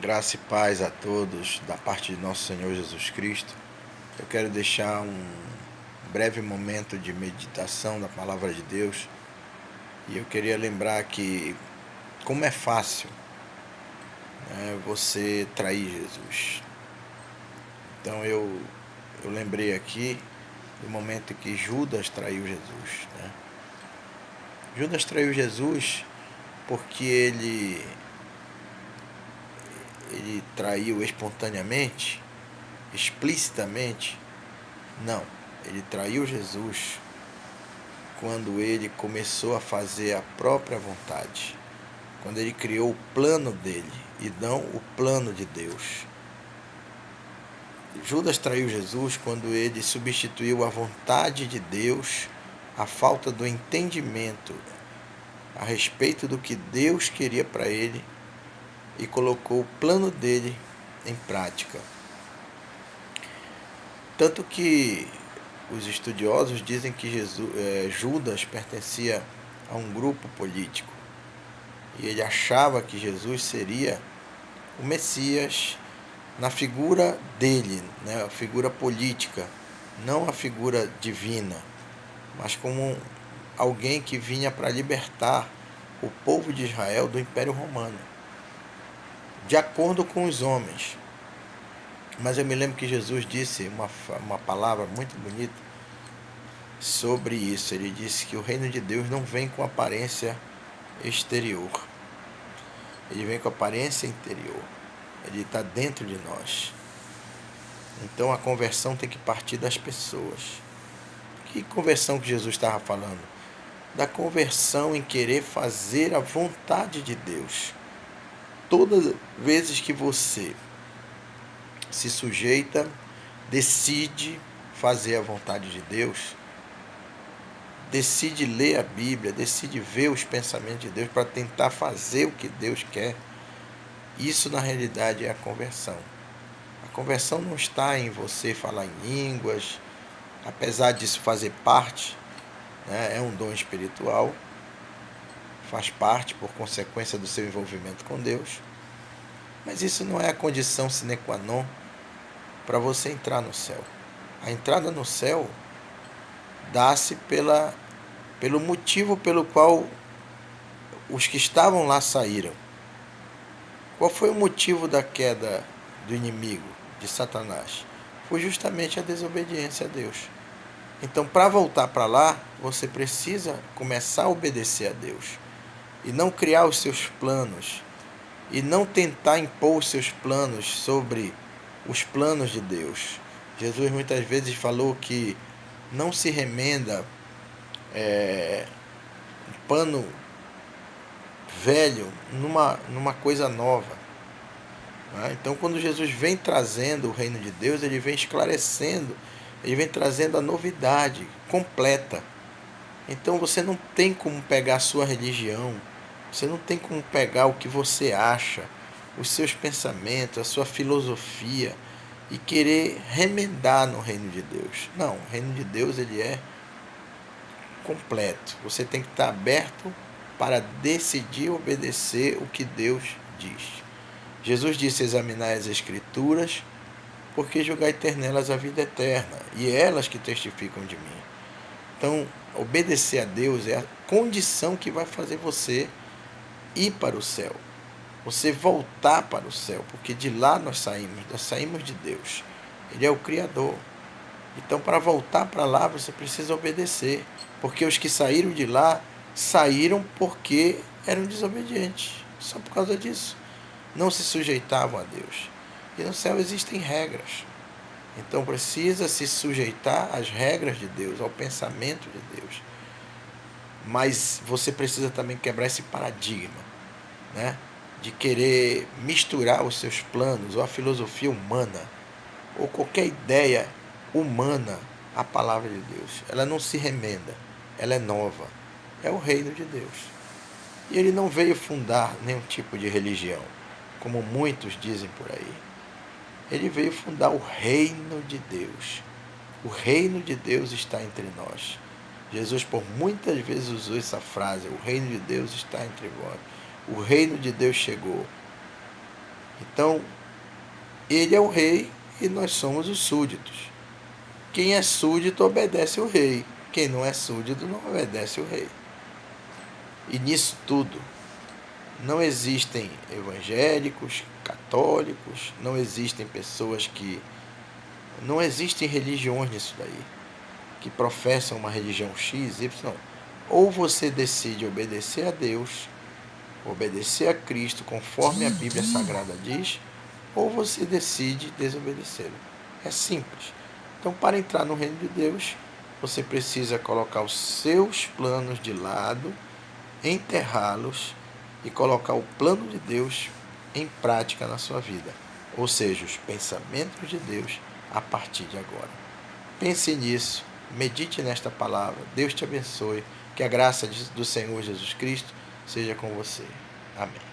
Graça e paz a todos da parte de nosso Senhor Jesus Cristo. Eu quero deixar um breve momento de meditação da palavra de Deus e eu queria lembrar que como é fácil, né, você trair Jesus. Então eu lembrei aqui do momento em que Judas traiu Jesus, né? Judas traiu Jesus porque ele traiu espontaneamente, explicitamente. Não, ele traiu Jesus quando ele começou a fazer a própria vontade, quando ele criou o plano dele e não o plano de Deus. Judas traiu Jesus quando ele substituiu a vontade de Deus, a falta do entendimento a respeito do que Deus queria para ele e colocou o plano dele em prática. Tanto que os estudiosos dizem que Judas pertencia a um grupo político e ele achava que Jesus seria o Messias na figura dele, né, a figura política, não a figura divina, mas como alguém que vinha para libertar o povo de Israel do Império Romano, de acordo com os homens. Mas eu me lembro que Jesus disse uma palavra muito bonita sobre isso. Ele disse que o reino de Deus não vem com aparência exterior, ele vem com aparência interior, ele está dentro de nós. Então a conversão tem que partir das pessoas. Que conversão que Jesus estava falando? Da conversão em querer fazer a vontade de Deus. Todas as vezes que você se sujeita, decide fazer a vontade de Deus, decide ler a Bíblia, decide ver os pensamentos de Deus para tentar fazer o que Deus quer, isso na realidade é a conversão. A conversão não está em você falar em línguas, apesar disso fazer parte, né, é um dom espiritual, faz parte por consequência do seu envolvimento com Deus, mas isso não é a condição sine qua non para você entrar no céu. A entrada no céu dá-se pelo motivo pelo qual os que estavam lá saíram. Qual foi o motivo da queda do inimigo, de Satanás? Foi justamente a desobediência a Deus. Então, para voltar para lá, você precisa começar a obedecer a Deus e não criar os seus planos e não tentar impor os seus planos sobre os planos de Deus. Jesus muitas vezes falou que não se remenda um pano velho numa coisa nova. Então, quando Jesus vem trazendo o reino de Deus, ele vem esclarecendo, ele vem trazendo a novidade completa. Então, você não tem como pegar a sua religião, você não tem como pegar o que você acha, os seus pensamentos, a sua filosofia e querer remendar no reino de Deus. Não, o reino de Deus ele é completo. Você tem que estar aberto para decidir obedecer o que Deus diz. Jesus disse: examinai as Escrituras, porque julgai ter nelas a vida eterna, e é elas que testificam de mim. Então, obedecer a Deus é a condição que vai fazer você ir para o céu, você voltar para o céu, porque de lá nós saímos de Deus. Ele é o Criador. Então, para voltar para lá, você precisa obedecer, porque os que saíram de lá, saíram porque eram desobedientes, só por causa disso. Não se sujeitavam a Deus. E no céu existem regras. Então precisa se sujeitar às regras de Deus, ao pensamento de Deus. Mas você precisa também quebrar esse paradigma, né, de querer misturar os seus planos ou a filosofia humana ou qualquer ideia humana à palavra de Deus. Ela não se remenda, ela é nova. É o reino de Deus. E ele não veio fundar nenhum tipo de religião, como muitos dizem por aí. Ele veio fundar o reino de Deus. O reino de Deus está entre nós. Jesus por muitas vezes usou essa frase: o reino de Deus está entre vós. O reino de Deus chegou. Então, ele é o rei e nós somos os súditos. Quem é súdito obedece o rei. Quem não é súdito não obedece o rei. E nisso tudo, não existem evangélicos, católicos, não existem pessoas que... Não existem religiões nisso daí, que professam uma religião X, Y. Ou você decide obedecer a Deus, obedecer a Cristo conforme a Bíblia Sagrada diz, ou você decide desobedecê-lo. É simples. Então, para entrar no reino de Deus, você precisa colocar os seus planos de lado, enterrá-los e colocar o plano de Deus em prática na sua vida. Ou seja, os pensamentos de Deus a partir de agora. Pense nisso, medite nesta palavra. Deus te abençoe. Que a graça do Senhor Jesus Cristo seja com você. Amém.